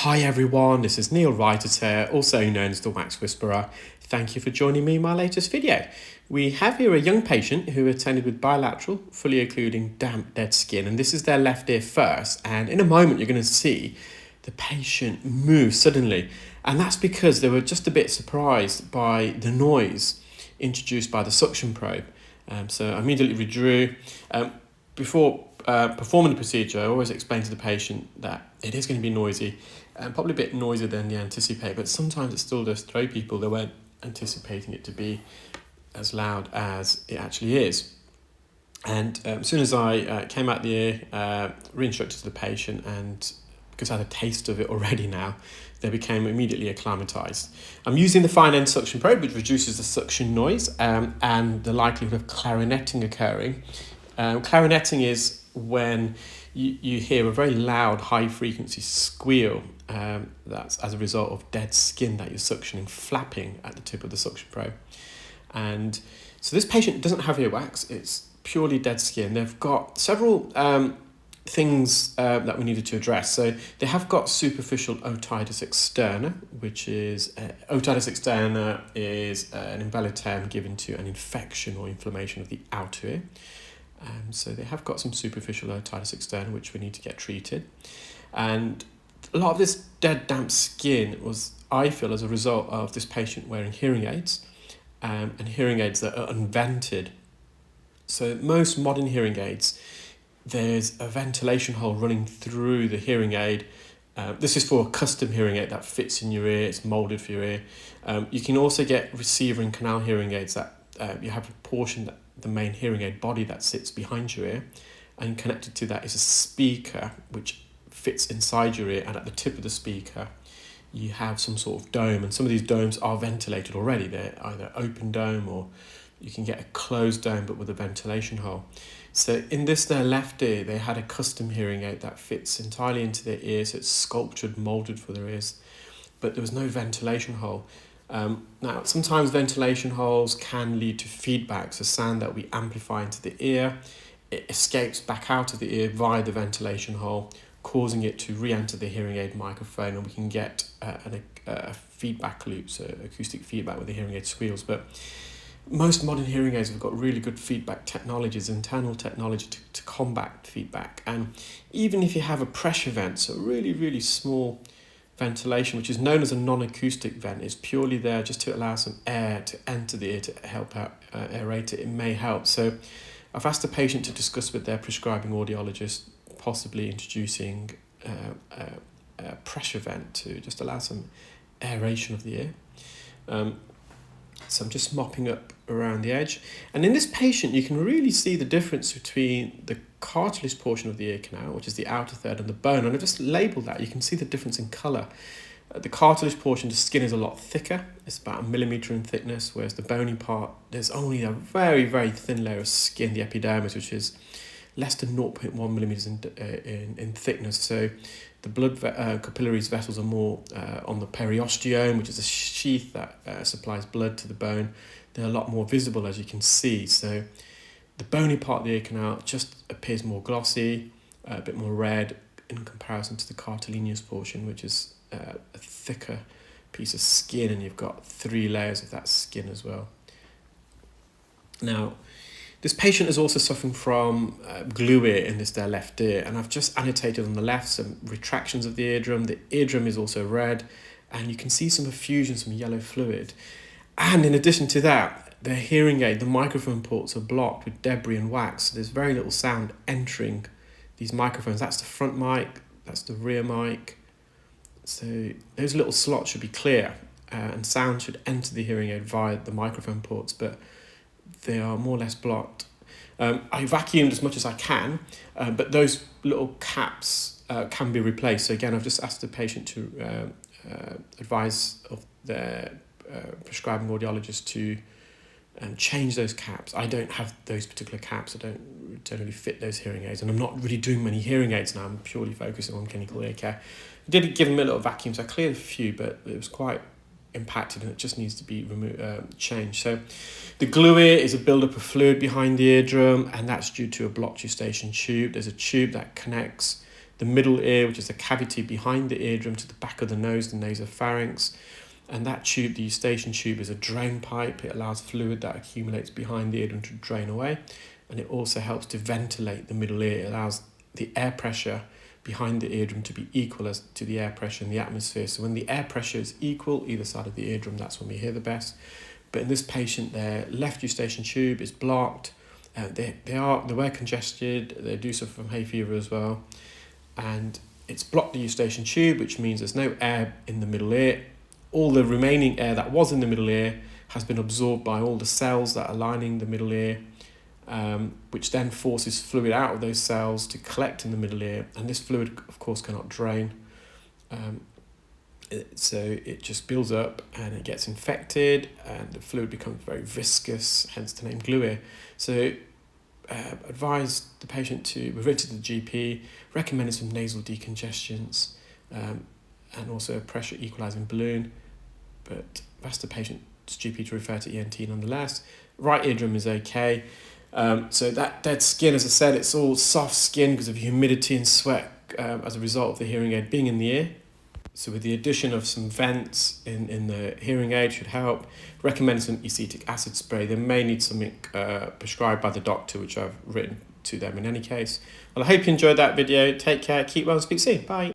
Hi everyone, this is Neel Raithatha, also known as the Wax Whisperer. Thank you for joining me in my latest video. We have here a young patient who attended with bilateral, fully occluding damp dead skin, and this is their left ear first, and in a moment you're going to see the patient move suddenly, and that's because they were just a bit surprised by the noise introduced by the suction probe. So I immediately withdrew. Before performing the procedure, I always explain to the patient that it is going to be noisy, and probably a bit noisier than they anticipate, but sometimes it still does throw people. They weren't anticipating it to be as loud as it actually is. And as soon as I came out the ear, re-instructed to the patient, and because I had a taste of it already now, they became immediately acclimatized. I'm using the fine end suction probe, which reduces the suction noise and the likelihood of clarinetting occurring. Clarinetting is when you hear a very loud, high-frequency squeal that's as a result of dead skin that you're suctioning, flapping at the tip of the suction probe. And so this patient doesn't have earwax, it's purely dead skin. They've got several things that we needed to address. So they have got superficial otitis externa, which is otitis externa is an invalid term given to an infection or inflammation of the outer ear. So they have got some superficial otitis externa, which we need to get treated. And a lot of this dead damp skin was, I feel, as a result of this patient wearing hearing aids and hearing aids that are unvented. So most modern hearing aids, there's a ventilation hole running through the hearing aid. This is for a custom hearing aid that fits in your ear, it's moulded for your ear. You can also get receiver and canal hearing aids that you have a portion that the main hearing aid body that sits behind your ear, and connected to that is a speaker which fits inside your ear, and at the tip of the speaker you have some sort of dome, and some of these domes are ventilated already. They're either open dome or you can get a closed dome but with a ventilation hole. So in their left ear, they had a custom hearing aid that fits entirely into their ear, so it's sculptured, moulded for their ears, but there was no ventilation hole. Now, sometimes ventilation holes can lead to feedback, so sound that we amplify into the ear, it escapes back out of the ear via the ventilation hole, causing it to re-enter the hearing aid microphone, and we can get a feedback loop, so acoustic feedback with the hearing aid squeals. But most modern hearing aids have got really good feedback technologies, internal technology to combat feedback. And even if you have a pressure vent, so really, really small ventilation, which is known as a non-acoustic vent, is purely there just to allow some air to enter the ear to help out aerate it. It may help. So I've asked the patient to discuss with their prescribing audiologist, possibly introducing a pressure vent to just allow some aeration of the ear. So I'm just mopping up around the edge. And in this patient, you can really see the difference between the cartilage portion of the ear canal, which is the outer third, and the bone. And I've just labelled that. You can see the difference in colour. The cartilage portion, the skin is a lot thicker. It's about 1 millimetre in thickness, whereas the bony part, there's only a very, very thin layer of skin, the epidermis, which is less than 0.1 millimetres in thickness. So the blood capillaries vessels are more on the periosteum, which is a sheath that supplies blood to the bone. They're a lot more visible, as you can see. So the bony part of the ear canal just appears more glossy, a bit more red in comparison to the cartilaginous portion, which is a thicker piece of skin, and you've got 3 layers of that skin as well. Now, this patient is also suffering from glue ear in their left ear, and I've just annotated on the left some retractions of the eardrum. The eardrum is also red, and you can see some effusion, some yellow fluid. And in addition to that, the hearing aid, the microphone ports are blocked with debris and wax, so there's very little sound entering these microphones. That's the front mic, that's the rear mic. So those little slots should be clear, and sound should enter the hearing aid via the microphone ports, but they are more or less blocked. I vacuumed as much as I can, but those little caps can be replaced. So again, I've just asked the patient to advise of their prescribing audiologist to change those caps. I don't have those particular caps. I don't generally fit those hearing aids, and I'm not really doing many hearing aids now. I'm purely focusing on clinical ear care. I did give them a little vacuum, so I cleared a few, but it was quite impacted and it just needs to be changed. So the glue ear is a buildup of fluid behind the eardrum, and that's due to a blocked eustachian tube. There's a tube that connects the middle ear, which is a cavity behind the eardrum, to the back of the nose, the nasopharynx. And that tube, the eustachian tube, is a drain pipe. It allows fluid that accumulates behind the eardrum to drain away. And it also helps to ventilate the middle ear. It allows the air pressure behind the eardrum to be equal as to the air pressure in the atmosphere. So when the air pressure is equal either side of the eardrum, that's when we hear the best. But in this patient, their left eustachian tube is blocked. They were congested. They do suffer from hay fever as well. And it's blocked the eustachian tube, which means there's no air in the middle ear. All the remaining air that was in the middle ear has been absorbed by all the cells that are lining the middle ear, which then forces fluid out of those cells to collect in the middle ear. And this fluid, of course, cannot drain. So it just builds up and it gets infected, and the fluid becomes very viscous, hence the name glue ear. So advise the patient to refer to the GP, recommended some nasal decongestants, and also a pressure equalizing balloon, but that's the patient's GP to refer to ENT nonetheless. Right eardrum is okay. So that dead skin, as I said, it's all soft skin because of humidity and sweat as a result of the hearing aid being in the ear. So with the addition of some vents in the hearing aid should help. Recommend some acetic acid spray. They may need something prescribed by the doctor, which I've written to them in any case. Well, I hope you enjoyed that video. Take care, keep well, speak soon. Bye.